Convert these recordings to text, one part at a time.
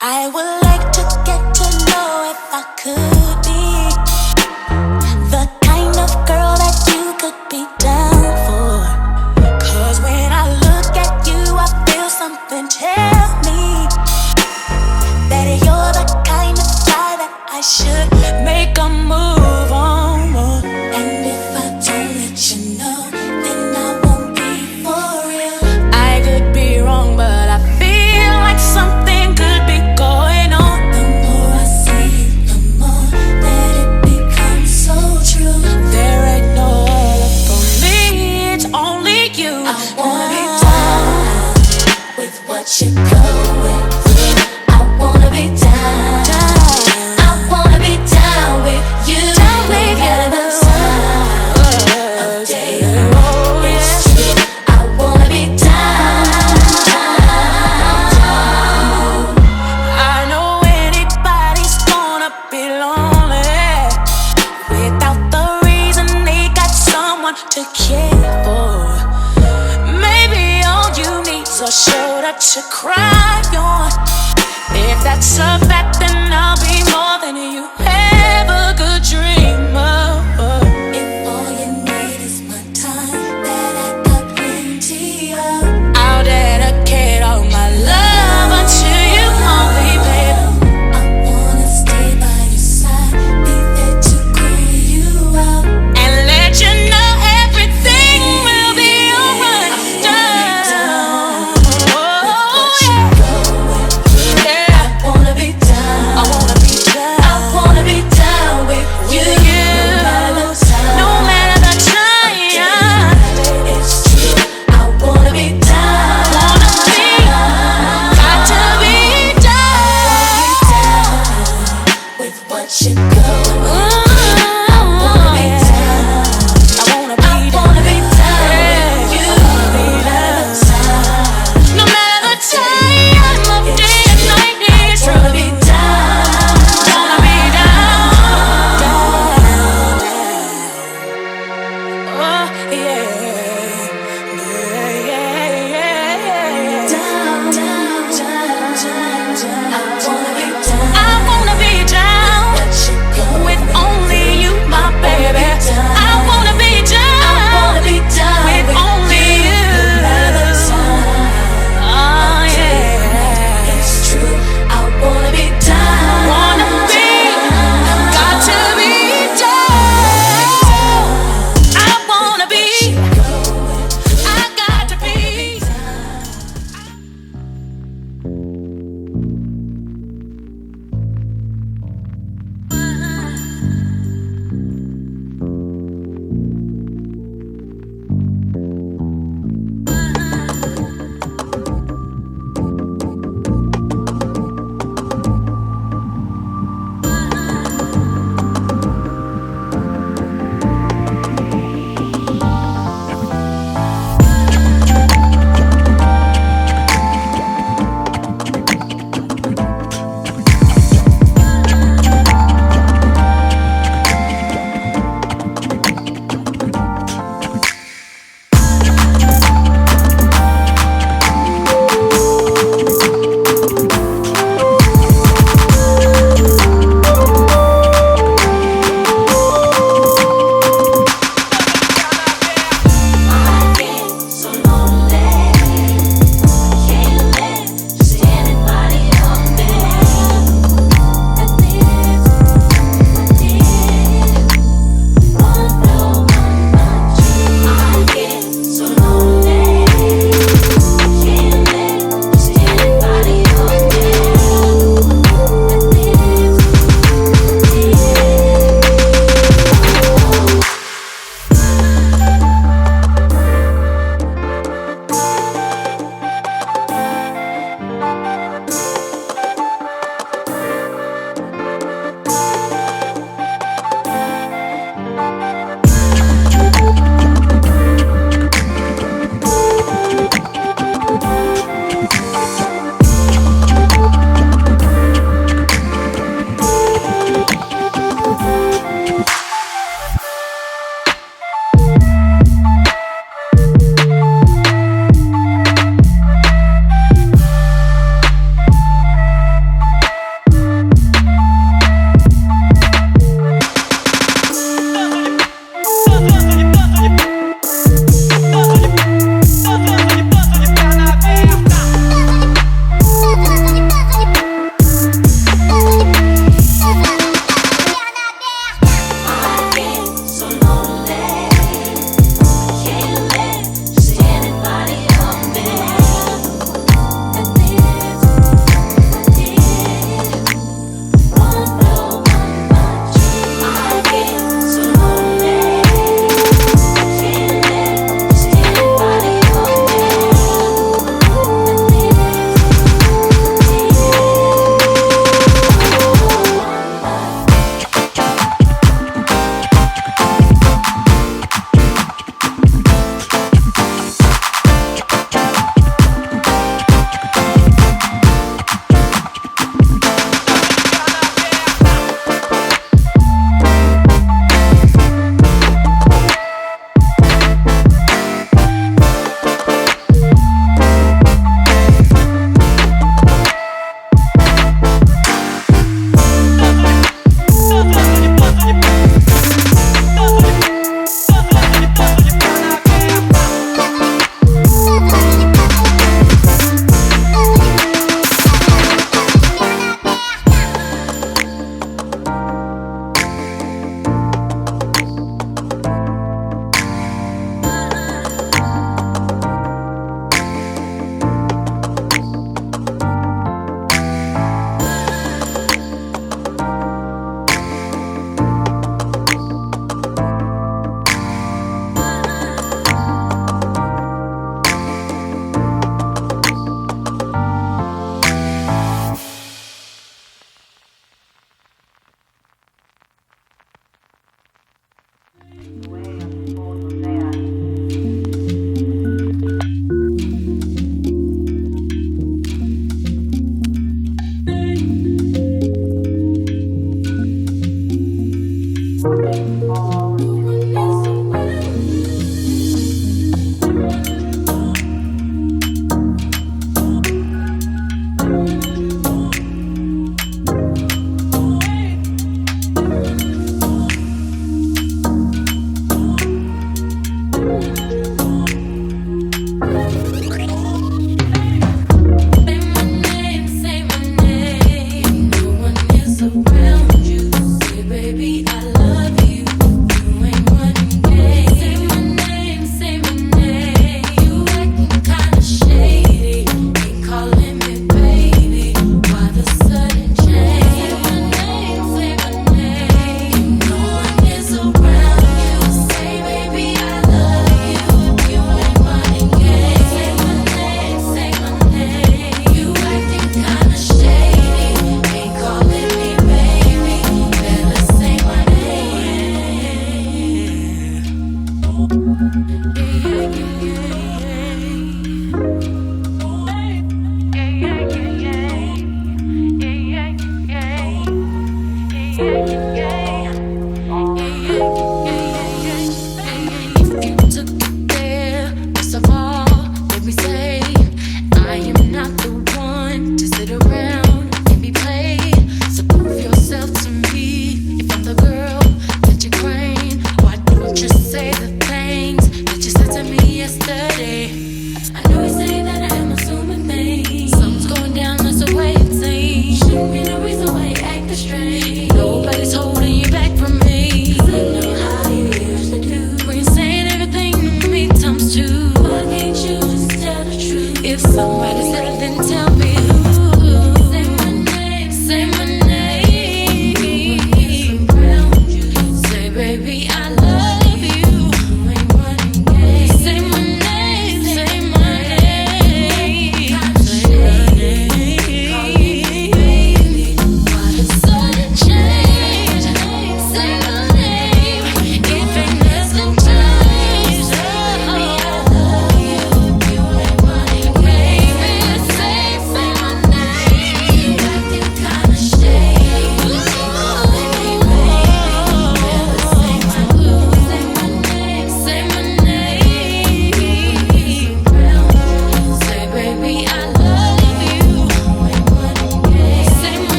I would like to get to know if I could be the kind of girl that you could be down for. Cause when I look at you, I feel something tell me that you're the kind of guy that I should make a move on. And if I don't let you know, then I won't be for real. I could be wrong, but I feel like something could be going on. The more I see, the more that it becomes so true. There ain't no other for me, it's only you. I wanna be down with what you're going through. I wanna be down. I wanna be down with you. Down with you. Of day alone, it's true. I wanna be down. I know anybody's gonna be lonely without the reason they got someone to care for. Maybe all you need's a shoulder to cry on. If that's a fact, then I'll be more than you ever could dream of. If all you need is my time, then I got plenty of. I'll dedicate all my love unto you only, baby. I wanna stay by your side, be there to cool you out, and let you know everything will be alright. I wanna be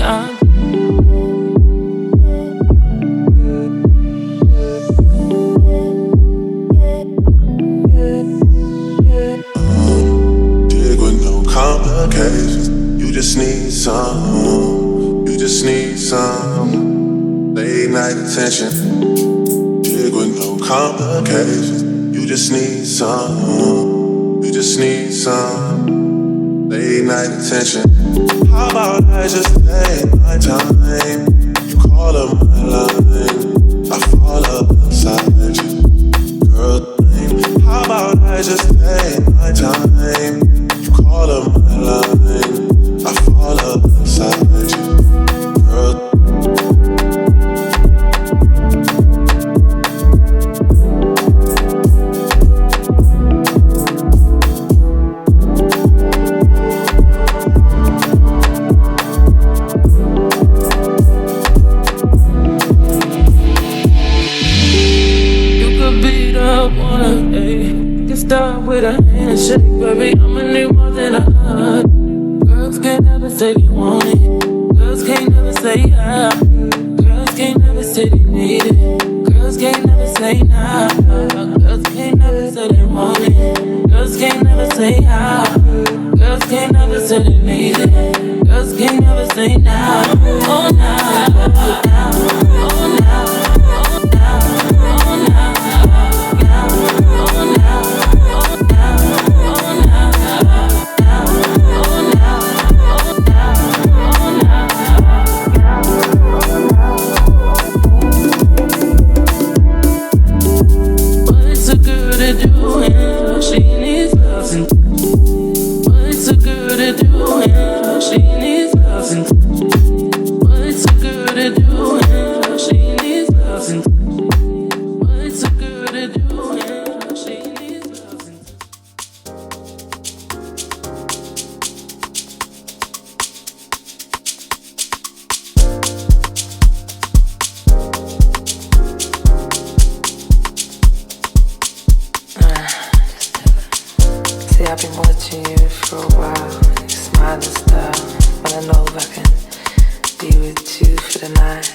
Dig with no complications. You just need some. You just need some late night attention. Dig with no complications. You just need some. You just need some late night attention. How about I just take my time? You call up my line, I fall up inside you. Girl, how about I just take my time? You call up my line, I fall up inside you. Girl, start with a handshake, baby. I'ma need more than a hug. Girls can't never say they want it. Girls can't never say yeah. Girls can't never say they need it. Girls can't never say nah. Girls can't never say they want it. Girls can't never say yeah. Girls can't never say they need it. Girls can't never say nah. Oh nah, oh nah, oh nah. She needs loving. What's so good at doing? She needs loving. What's so good at doing? She needs loving. What's so good at doing? She needs loving. See, I've been watching you for a while. You smile and stuff. Wanna know if I can be with you for the night.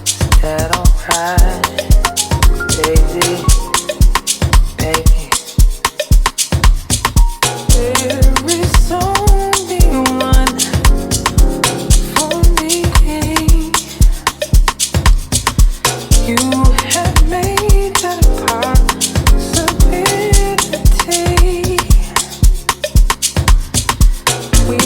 Is that alright, baby? Baby. There is only one for me. You have made that a possibility. We